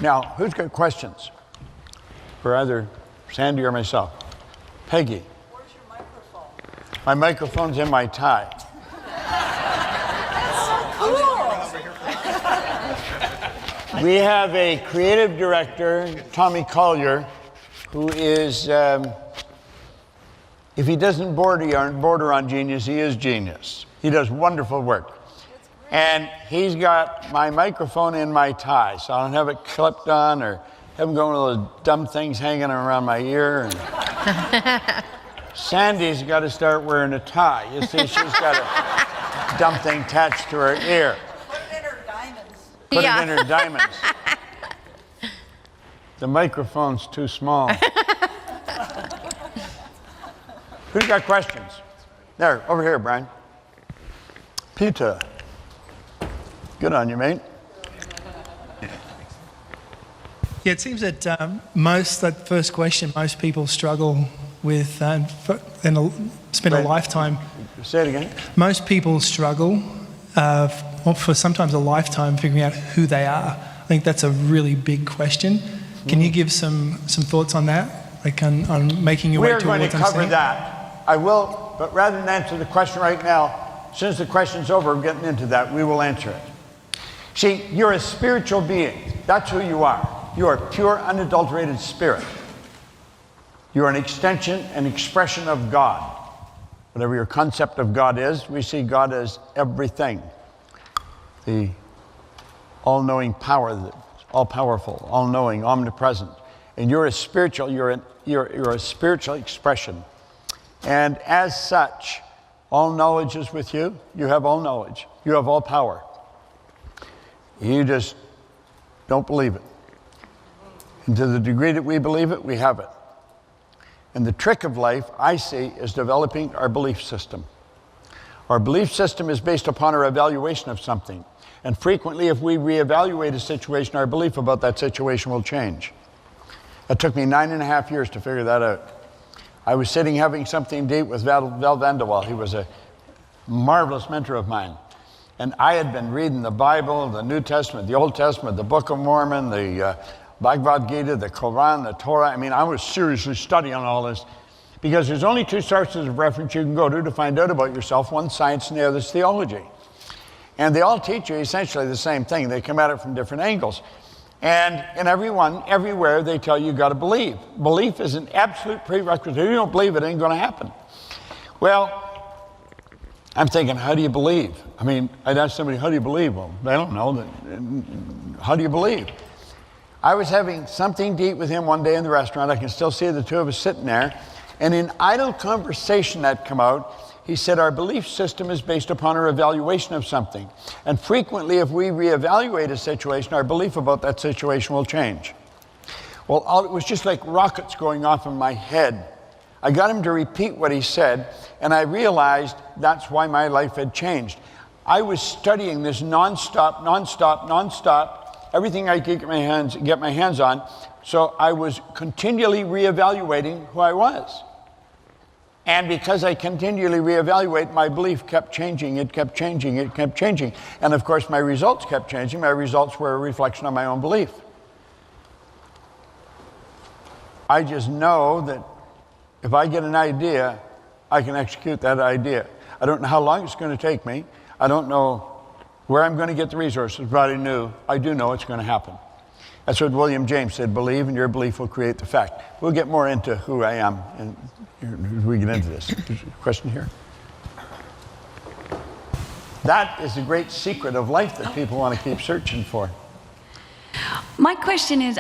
Now, who's got questions for either Sandy or myself? Peggy. Where's your microphone? My microphone's in my tie. We have a creative director, Tommy Collier, who is, if he doesn't border on genius, he is genius. He does wonderful work. And he's got my microphone in my tie, so I don't have it clipped on or have him going with those dumb things hanging around my ear. And Sandy's got to start wearing a tie. You see, she's got a dumb thing attached to her ear. Put it in her diamonds. Put it in her diamonds. The microphone's too small. Who's got questions? There, over here, Brian. Peter. Good on you, mate. Yeah, it seems that that first question, most people struggle with and spend a lifetime. Say it again. Most people struggle for sometimes a lifetime figuring out who they are. I think that's a really big question. Can you give some thoughts on that, like on making your way towards understanding? We're going to cover that. I will, but rather than answer the question right now, since the question's over, we're getting into that, we will answer it. See, you're a spiritual being. That's who you are. You are pure, unadulterated spirit. You're an extension, an expression of God. Whatever your concept of God is, we see God as everything. The all-knowing power, all-powerful, all-knowing, omnipresent. And you're a spiritual, you're a spiritual expression. And as such, all knowledge is with you. You have all knowledge. You have all power. You just don't believe it. And to the degree that we believe it, we have it. And the trick of life, I see, is developing our belief system. Our belief system is based upon our evaluation of something. And frequently, if we reevaluate a situation, our belief about that situation will change. It took me 9.5 years to figure that out. I was sitting having something to eat with Val Vanderwall. He was a marvelous mentor of mine. And I had been reading the Bible, the New Testament, the Old Testament, the Book of Mormon, the Bhagavad Gita, the Quran, the Torah. I mean, I was seriously studying all this because there's only two sources of reference you can go to find out about yourself. One's science and the other's theology. And they all teach you essentially the same thing. They come at it from different angles. And in everyone, everywhere, they tell you got to believe. Belief is an absolute prerequisite. If you don't believe it, ain't going to happen. Well, I'm thinking, how do you believe? I mean, I'd ask somebody, how do you believe? Well, they don't know. How do you believe? I was having something to eat with him one day in the restaurant. I can still see the two of us sitting there. And in idle conversation that come out, he said, our belief system is based upon our evaluation of something. And frequently, if we reevaluate a situation, our belief about that situation will change. Well, it was just like rockets going off in my head. I got him to repeat what he said, and I realized that's why my life had changed. I was studying this nonstop, everything I could get my hands on, so I was continually reevaluating who I was. And because I continually reevaluate, my belief kept changing, it kept changing, it kept changing. And of course, my results kept changing. My results were a reflection of my own belief. I just know that if I get an idea, I can execute that idea. I don't know how long it's going to take me. I don't know where I'm going to get the resources, but I do know it's going to happen. That's what William James said, believe and your belief will create the fact. We'll get more into who I am as we get into this. There's a question here. That is the great secret of life that people want to keep searching for. My question is,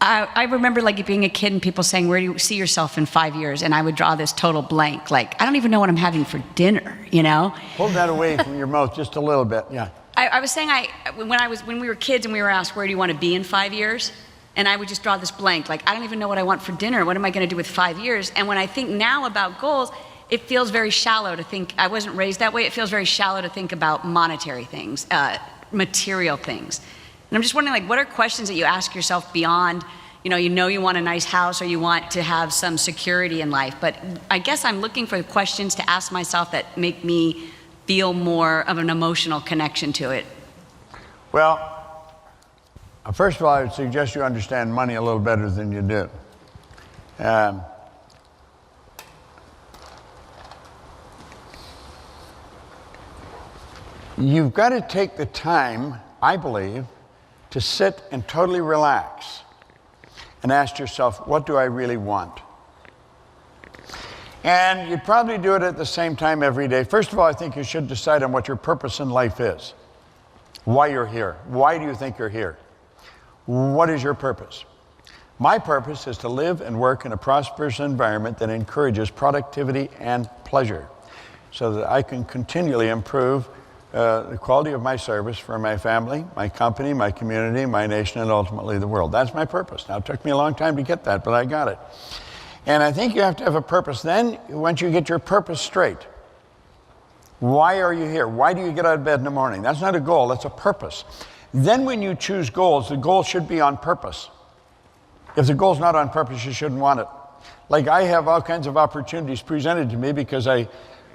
I remember like being a kid and people saying, where do you see yourself in 5 years? And I would draw this total blank, like, I don't even know what I'm having for dinner, you know? Hold that away from your mouth just a little bit, yeah. I was saying, when we were kids and we were asked, where do you want to be in 5 years? And I would just draw this blank, like, I don't even know what I want for dinner. What am I going to do with 5 years? And when I think now about goals, it feels very shallow to think, I wasn't raised that way, it feels very shallow to think about monetary things, material things. And I'm just wondering, like, what are questions that you ask yourself beyond, you know you want a nice house or you want to have some security in life, but I guess I'm looking for questions to ask myself that make me feel more of an emotional connection to it. Well, First of all, I would suggest you understand money a little better than you do. You've got to take the time, I believe, to sit and totally relax and ask yourself, what do I really want? And you'd probably do it at the same time every day. First of all, I think you should decide on what your purpose in life is. Why you're here. Why do you think you're here? What is your purpose? My purpose is to live and work in a prosperous environment that encourages productivity and pleasure so that I can continually improve the quality of my service for my family, my company, my community, my nation, and ultimately the world. That's my purpose. Now, it took me a long time to get that, but I got it. And I think you have to have a purpose. Then, once you get your purpose straight, why are you here? Why do you get out of bed in the morning? That's not a goal, that's a purpose. Then when you choose goals, the goal should be on purpose. If the goal's not on purpose, you shouldn't want it. Like, I have all kinds of opportunities presented to me because I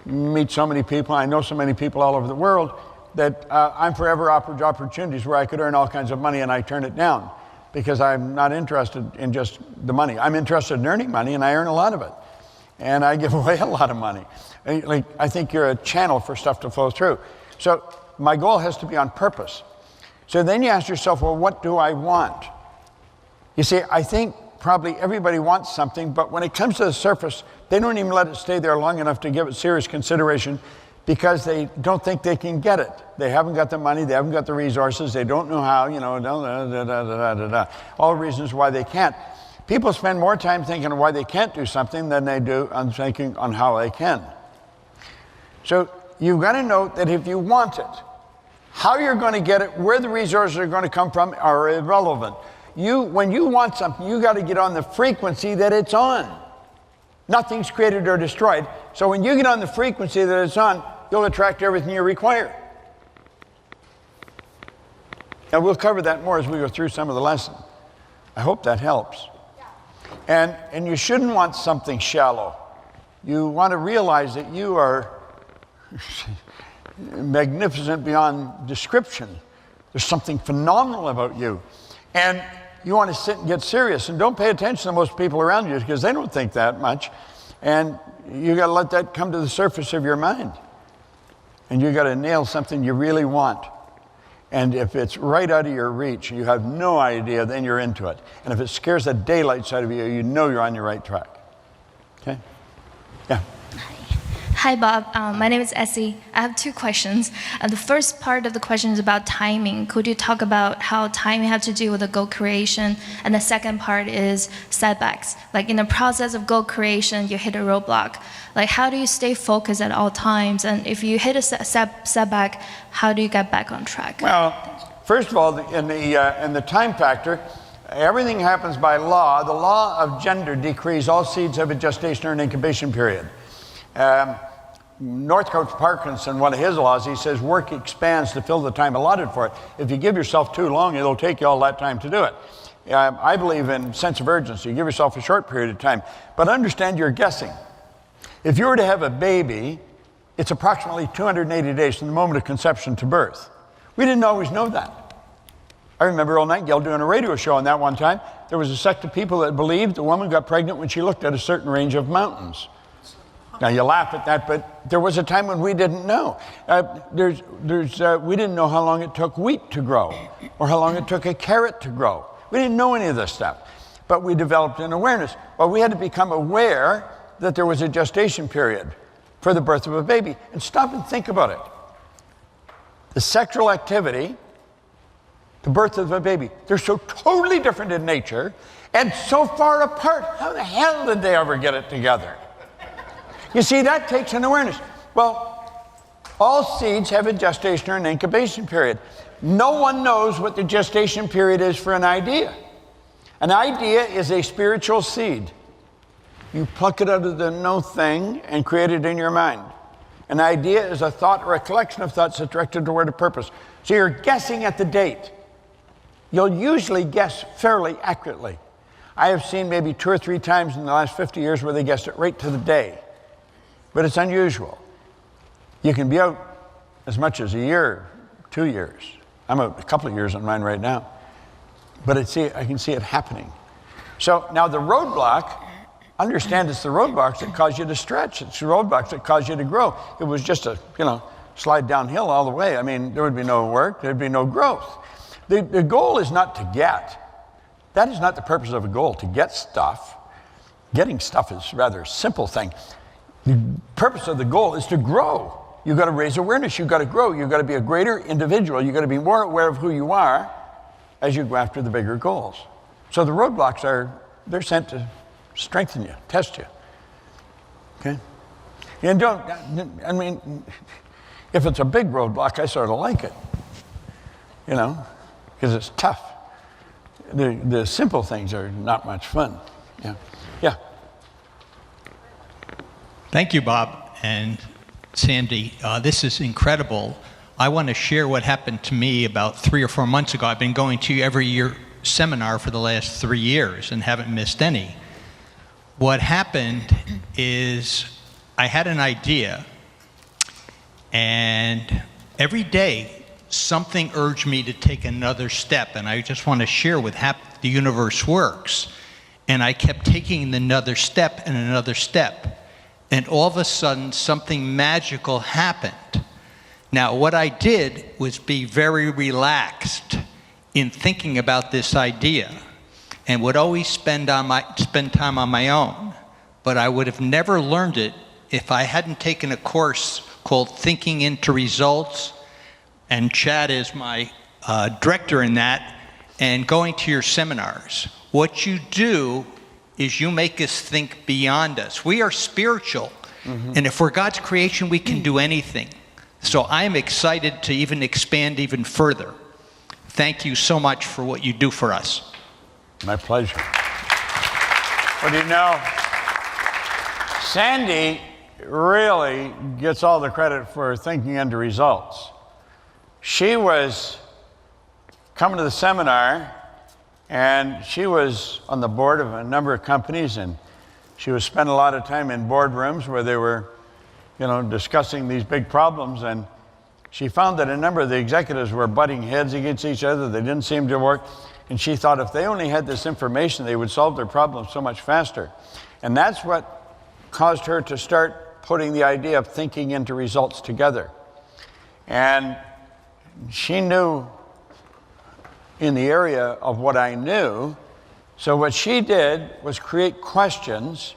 meet so many people, I know so many people all over the world, that I'm forever offered opportunities where I could earn all kinds of money and I turn it down because I'm not interested in just the money. I'm interested in earning money, and I earn a lot of it. And I give away a lot of money. Like, I think you're a channel for stuff to flow through. So my goal has to be on purpose. So then you ask yourself, well, what do I want? You see, I think probably everybody wants something, but when it comes to the surface, they don't even let it stay there long enough to give it serious consideration because they don't think they can get it. They haven't got the money, they haven't got the resources, they don't know how, all reasons why they can't. People spend more time thinking of why they can't do something than they do on thinking on how they can. So you've got to know that if you want it, how you're going to get it, where the resources are going to come from are irrelevant. When you want something, you got to get on the frequency that it's on. Nothing's created or destroyed. So when you get on the frequency that it's on, you'll attract everything you require. Now we'll cover that more as we go through some of the lesson. I hope that helps. And you shouldn't want something shallow. You want to realize that you are magnificent beyond description. There's something phenomenal about you. And you want to sit and get serious. And don't pay attention to most people around you because they don't think that much. And you got to let that come to the surface of your mind. And you got to nail something you really want. And if it's right out of your reach, you have no idea, then you're into it. And if it scares the daylights out of you, you know you're on your right track. Okay? Yeah. Hi, Bob. My name is Essie. I have two questions. The first part of the question is about timing. Could you talk about how timing has to do with the goal creation? And the second part is setbacks. Like in the process of goal creation, you hit a roadblock. Like how do you stay focused at all times? And if you hit a setback, how do you get back on track? Well, first of all, in the time factor, everything happens by law. The law of gender decrees all seeds have a gestation or an incubation period. Northcote Parkinson, one of his laws, he says work expands to fill the time allotted for it. If you give yourself too long, it'll take you all that time to do it. I believe in sense of urgency. Give yourself a short period of time. But understand you're guessing. If you were to have a baby, it's approximately 280 days from the moment of conception to birth. We didn't always know that. I remember Earl Nightingale doing a radio show on that one time. There was a sect of people that believed the woman got pregnant when she looked at a certain range of mountains. Now, you laugh at that, but there was a time when we didn't know. We didn't know how long it took wheat to grow or how long it took a carrot to grow. We didn't know any of this stuff, but we developed an awareness. Well, we had to become aware that there was a gestation period for the birth of a baby. And stop and think about it. The sexual activity, the birth of a baby, they're so totally different in nature and so far apart. How the hell did they ever get it together? You see, that takes an awareness. Well, all seeds have a gestation or an incubation period. No one knows what the gestation period is for an idea. An idea is a spiritual seed. You pluck it out of the no thing and create it in your mind. An idea is a thought or a collection of thoughts that's directed toward a purpose. So you're guessing at the date. You'll usually guess fairly accurately. I have seen maybe 2 or 3 times in the last 50 years where they guessed it right to the day. But it's unusual. You can be out as much as a year, 2 years. I'm a couple of years on mine right now. But I can see it happening. So now the roadblock, understand it's the roadblocks that cause you to stretch. It's the roadblocks that cause you to grow. It was just a, slide downhill all the way. I mean, there would be no work, there'd be no growth. The goal is not to get. That is not the purpose of a goal, to get stuff. Getting stuff is a rather simple thing. The purpose of the goal is to grow. You've got to raise awareness, you've got to grow, you've got to be a greater individual, you've got to be more aware of who you are as you go after the bigger goals. So the roadblocks they're sent to strengthen you, test you. Okay? And if it's a big roadblock, I sort of like it. Because it's tough. The simple things are not much fun. Yeah. Yeah. Thank you, Bob and Sandy. This is incredible. I want to share what happened to me about 3 or 4 months ago. I've been going to every year seminar for the last 3 years and haven't missed any. What happened is I had an idea, and every day something urged me to take another step, and I just want to share with how the universe works. And I kept taking another step and another step, and all of a sudden something magical happened. Now what I did was be very relaxed in thinking about this idea, and would always spend time on my own, but I would have never learned it if I hadn't taken a course called Thinking into Results, and Chad is my director in that, and going to your seminars. What you do is you make us think beyond us. We are spiritual, and if we're God's creation, we can do anything. So I am excited to even expand even further. Thank you so much for what you do for us. My pleasure. Well, Sandy really gets all the credit for thinking into results. She was coming to the seminar, and she was on the board of a number of companies, and she was spending a lot of time in boardrooms where they were, discussing these big problems, and she found that a number of the executives were butting heads against each other. They didn't seem to work. And she thought if they only had this information, they would solve their problems so much faster. And that's what caused her to start putting the idea of thinking into results together. And she knew in the area of what I knew. So what she did was create questions,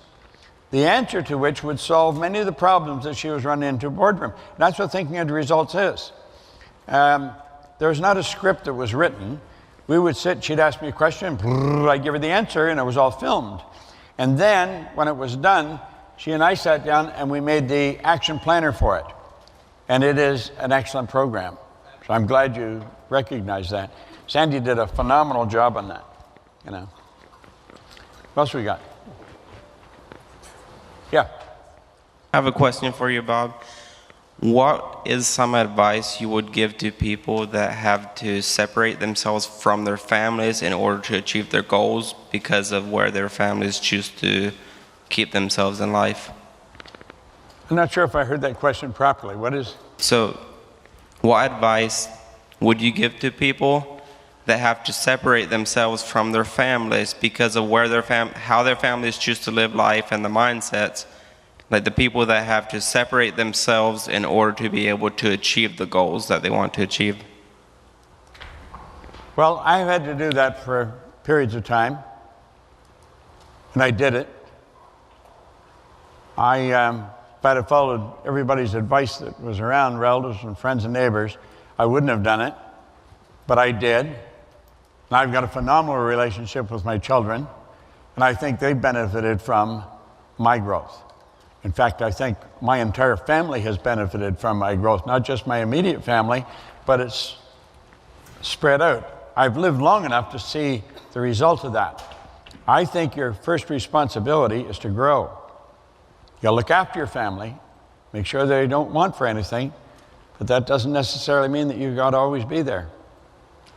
the answer to which would solve many of the problems that she was running into a boardroom. And that's what thinking into results is. There was not a script that was written. We would sit, she'd ask me a question, I'd give her the answer, and it was all filmed. And then, when it was done, she and I sat down and we made the action planner for it. And it is an excellent program. So I'm glad you recognize that. Sandy did a phenomenal job on that. What else we got? Yeah. I have a question for you, Bob. What is some advice you would give to people that have to separate themselves from their families in order to achieve their goals because of where their families choose to keep themselves in life? I'm not sure if I heard that question properly. So, what advice would you give to people that have to separate themselves from their families because of where how their families choose to live life and the mindsets? Like the people that have to separate themselves in order to be able to achieve the goals that they want to achieve? Well, I've had to do that for periods of time, and I did it. If I'd have followed everybody's advice that was around, relatives and friends and neighbors, I wouldn't have done it, but I did. And I've got a phenomenal relationship with my children, and I think they benefited from my growth. In fact, I think my entire family has benefited from my growth, not just my immediate family, but it's spread out. I've lived long enough to see the result of that. I think your first responsibility is to grow. You look after your family, make sure they don't want for anything, but that doesn't necessarily mean that you've got to always be there.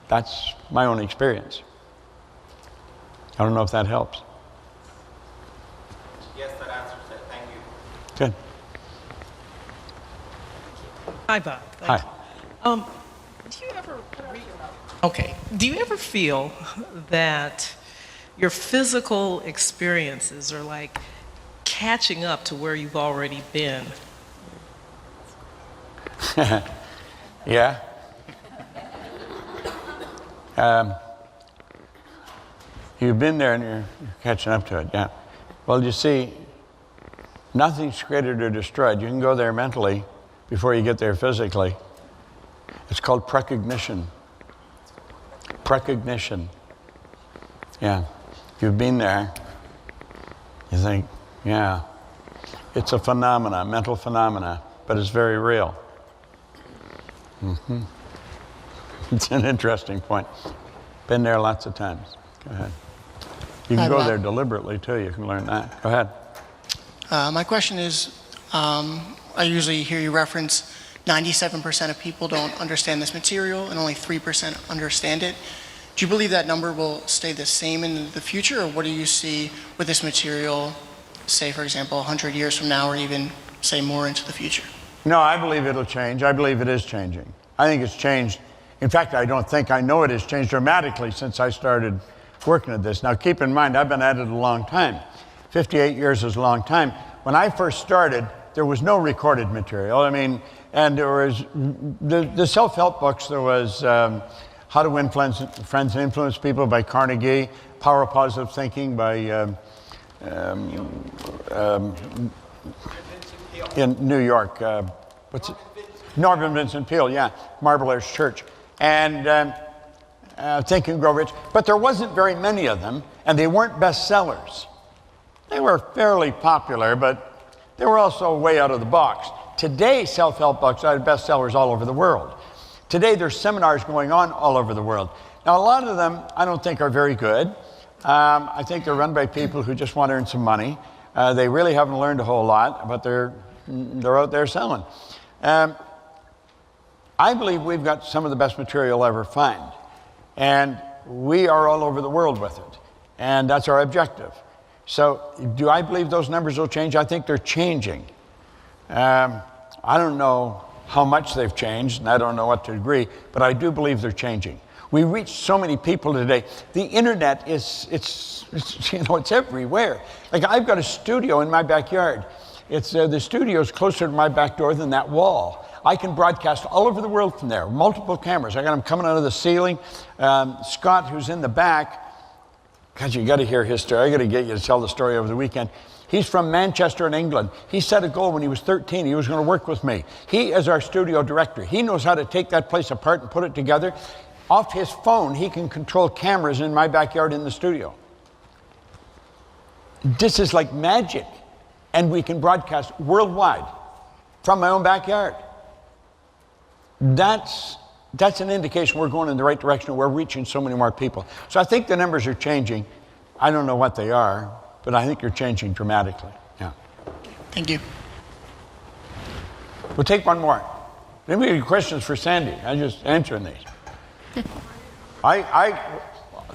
That's my own experience. I don't know if that helps. Yes, that answers it. Thank you. Good. Hi, Bob. Hi. Do you ever read? Okay. Do you ever feel that your physical experiences are like catching up to where you've already been? Yeah. You've been there and you're catching up to it, yeah. Well, you see, nothing's created or destroyed. You can go there mentally before you get there physically. It's called precognition. Precognition. Yeah. You've been there. You think, yeah. It's a phenomena, mental phenomena, but it's very real. Mm-hmm. It's an interesting point. Been there lots of times. Go ahead. You can go there deliberately too. You can learn that. Go ahead. My question is, I usually hear you reference 97% of people don't understand this material and only 3% understand it. Do you believe that number will stay the same in the future, or what do you see with this material, say, for example, 100 years from now, or even, say, more into the future? No, I believe it'll change. I believe it is changing. I think it's changed. In fact, I know it has changed dramatically since I started working at this. Now, keep in mind, I've been at it a long time. 58 years is a long time. When I first started, there was no recorded material. I mean, and there was the self-help books. There was How to Win Friends and Influence People by Carnegie, Power of Positive Thinking by in New York. What's it? Norman Vincent Peale, yeah, Marble Arch Church. And Think and Grow Rich. But there wasn't very many of them, and they weren't bestsellers. They were fairly popular, but they were also way out of the box. Today, self-help books are bestsellers all over the world. Today, there's seminars going on all over the world. Now, a lot of them I don't think are very good. I think they're run by people who just want to earn some money. They really haven't learned a whole lot, but they're out there selling. I believe we've got some of the best material you'll ever find. And we are all over the world with it. And that's our objective. So do I believe those numbers will change? I think they're changing. I don't know how much they've changed, and I don't know what to degree, but I do believe they're changing. We reach so many people today. The internet it's everywhere. Like, I've got a studio in my backyard. It's the studio's closer to my back door than that wall. I can broadcast all over the world from there, multiple cameras. I got them coming out of the ceiling. Scott, who's in the back, God, you got to hear his story. I got to get you to tell the story over the weekend. He's from Manchester in England. He set a goal when he was 13. He was going to work with me. He is our studio director. He knows how to take that place apart and put it together. Off his phone, he can control cameras in my backyard in the studio. This is like magic. And we can broadcast worldwide from my own backyard. That's an indication we're going in the right direction. We're reaching so many more people. So I think the numbers are changing. I don't know what they are, but I think they're changing dramatically. Yeah. Thank you. We'll take one more. Maybe any questions for Sandy? I'm just answering these.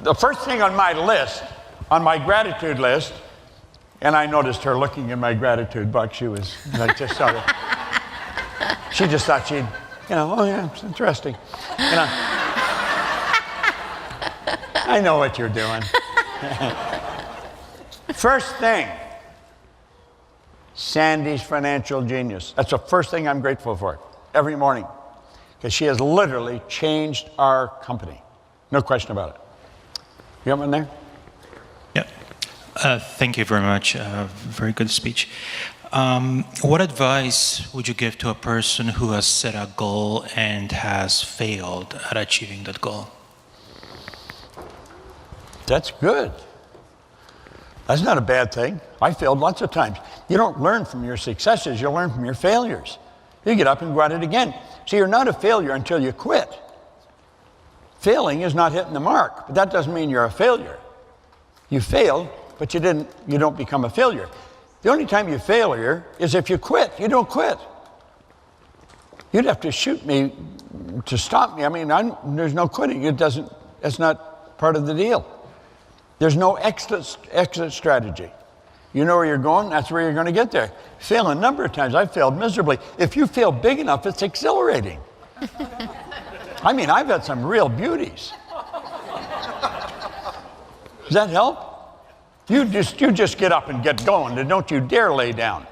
The first thing on my list, on my gratitude list, and I noticed her looking in my gratitude book. She was like, just sort of, she just thought she'd, oh yeah, it's interesting. I know what you're doing. First thing, Sandy's financial genius. That's the first thing I'm grateful for every morning, because she has literally changed our company. No question about it. You got one there? Yeah. Thank you very much. Very good speech. What advice would you give to a person who has set a goal and has failed at achieving that goal? That's good. That's not a bad thing. I failed lots of times. You don't learn from your successes, you learn from your failures. You get up and go at it again. So you're not a failure until you quit. Failing is not hitting the mark, but that doesn't mean you're a failure. You failed, but you don't become a failure. The only time you failure is if you quit. You don't quit. You'd have to shoot me to stop me. I mean, there's no quitting. That's not part of the deal. There's no exit strategy. You know where you're going, that's where you're going to get there. Fail a number of times. I've failed miserably. If you fail big enough, it's exhilarating. I mean, I've had some real beauties. Does that help? You just get up and get going, and don't you dare lay down.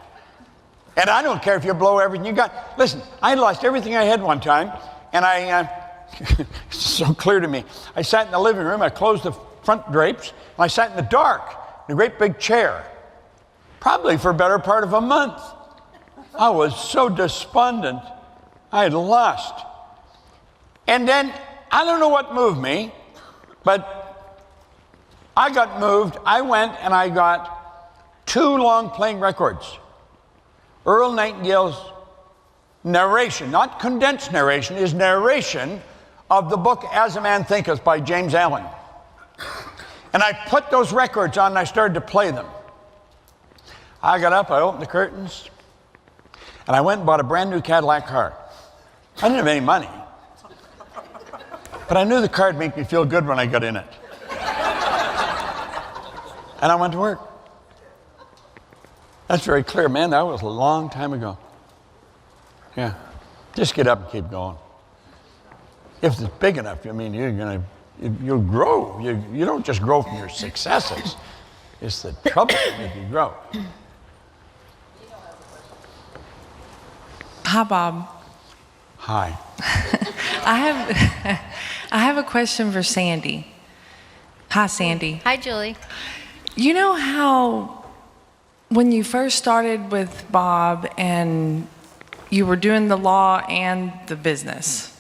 And I don't care if you blow everything you got. Listen, I lost everything I had one time, and it's so clear to me. I sat in the living room, I closed the front drapes, and I sat in the dark in a great big chair, probably for a better part of a month. I was so despondent. I had lost. And then, I don't know what moved me, but I got moved. I went and I got 2 long-playing records. Earl Nightingale's narration, not condensed narration, his narration of the book As a Man Thinketh by James Allen. And I put those records on and I started to play them. I got up, I opened the curtains, and I went and bought a brand new Cadillac car. I didn't have any money, but I knew the car would make me feel good when I got in it. And I went to work. That's very clear, man. That was a long time ago. Yeah. Just get up and keep going. If it's big enough, I mean, you'll grow. You don't just grow from your successes. It's the trouble that makes you grow. Hi, Bob. Hi. I have a question for Sandy. Hi, Sandy. Hi, Julie. You know how when you first started with Bob and you were doing the law and the business,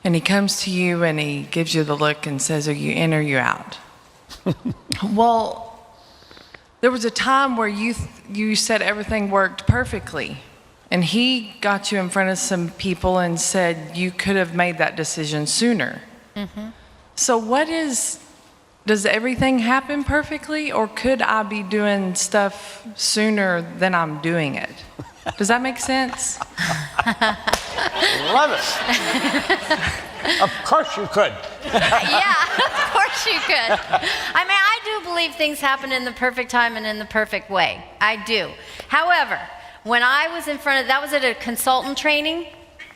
and he comes to you and he gives you the look and says, are you in or you out? Well, there was a time where you said everything worked perfectly, and he got you in front of some people and said you could have made that decision sooner. Mm-hmm. So does everything happen perfectly, or could I be doing stuff sooner than I'm doing it? Does that make sense? Love it. Of course you could. Yeah, of course you could. I mean, I do believe things happen in the perfect time and in the perfect way. I do. However, when I was that was at a consultant training,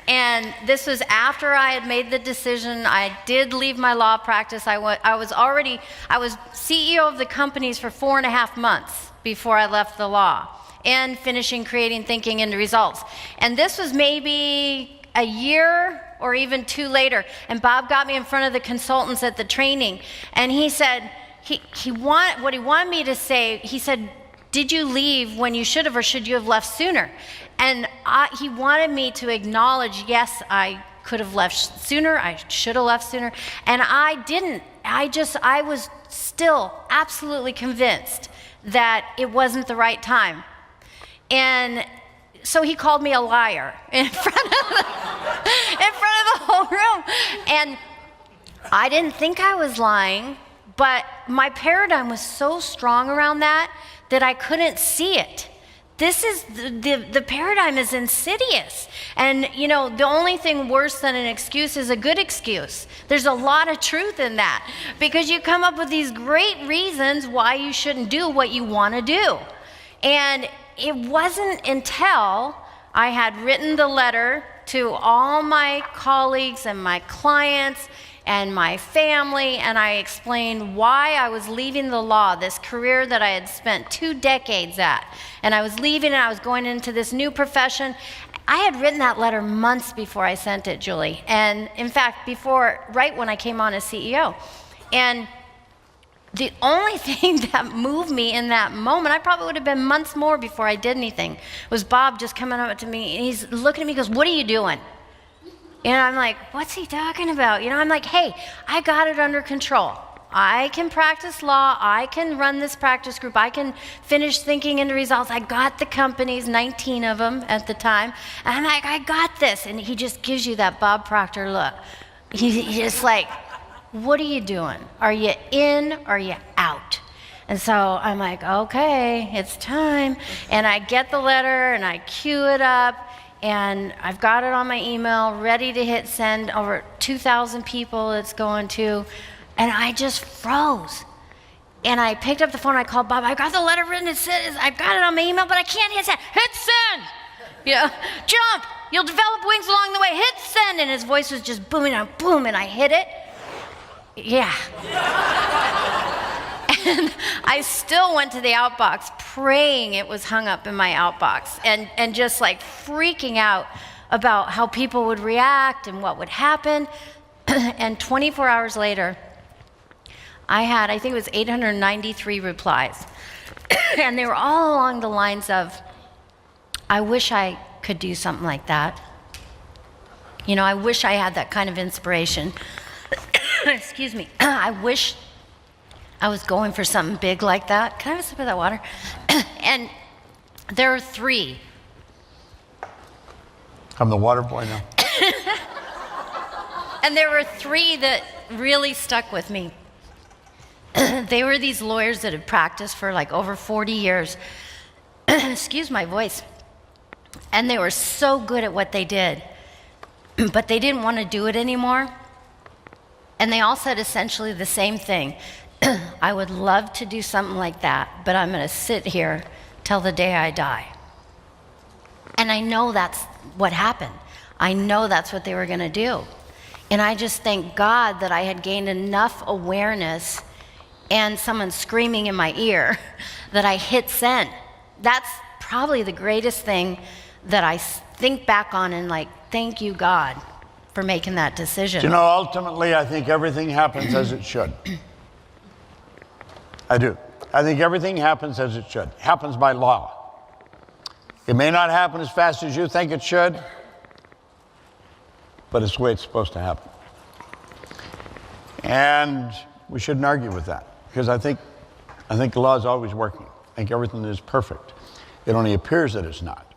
and this was after I had made the decision. I did leave my law practice. I was CEO of the companies for 4.5 months before I left the law, and finishing Creating Thinking into Results. And this was maybe a year or even 2 later. And Bob got me in front of the consultants at the training, and he said, what he wanted me to say, he said, did you leave when you should have, or should you have left sooner? And he wanted me to acknowledge, yes, I could have left sooner, I should have left sooner, and I didn't. I was still absolutely convinced that it wasn't the right time. And so he called me a liar in front of the whole room. And I didn't think I was lying, but my paradigm was so strong around that I couldn't see it. This is, the paradigm is insidious. And, the only thing worse than an excuse is a good excuse. There's a lot of truth in that, because you come up with these great reasons why you shouldn't do what you want to do. And it wasn't until I had written the letter to all my colleagues and my clients and my family, and I explained why I was leaving the law, this career that I had spent 2 decades at. And I was leaving and I was going into this new profession. I had written that letter months before I sent it, Julie. And in fact, right when I came on as CEO. And the only thing that moved me in that moment, I probably would have been months more before I did anything, was Bob just coming up to me, and he's looking at me and goes, what are you doing? And I'm like, what's he talking about? I'm like, hey, I got it under control. I can practice law. I can run this practice group. I can finish Thinking into Results. I got the companies, 19 of them at the time. And I'm like, I got this. And he just gives you that Bob Proctor look. He's just like, what are you doing? Are you in or are you out? And so I'm like, okay, it's time. And I get the letter and I queue it up. And I've got it on my email, ready to hit send, over 2,000 people it's going to. And I just froze. And I picked up the phone, I called Bob, I got the letter written, I've got it on my email, but I can't hit send. Hit send! Jump! You'll develop wings along the way, hit send! And his voice was just booming, and boom, and I hit it. Yeah. And I still went to the outbox praying it was hung up in my outbox and just like freaking out about how people would react and what would happen. And 24 hours later, I think it was 893 replies. And they were all along the lines of, I wish I could do something like that. You know, I wish I had that kind of inspiration. Excuse me. I wish I was going for something big like that. Can I have a sip of that water? And there are 3. I'm the water boy now. And there were 3 that really stuck with me. They were these lawyers that had practiced for like over 40 years. Excuse my voice. And they were so good at what they did, but they didn't want to do it anymore. And they all said essentially the same thing. I would love to do something like that, but I'm going to sit here till the day I die. And I know that's what happened. I know that's what they were going to do. And I just thank God that I had gained enough awareness and someone screaming in my ear that I hit send. That's probably the greatest thing that I think back on and like, thank you, God, for making that decision. You know, ultimately, I think everything happens as it should. I do. I think everything happens as it should. It happens by law. It may not happen as fast as you think it should, but it's the way it's supposed to happen. And we shouldn't argue with that, because I think the law is always working. I think everything is perfect. It only appears that it's not.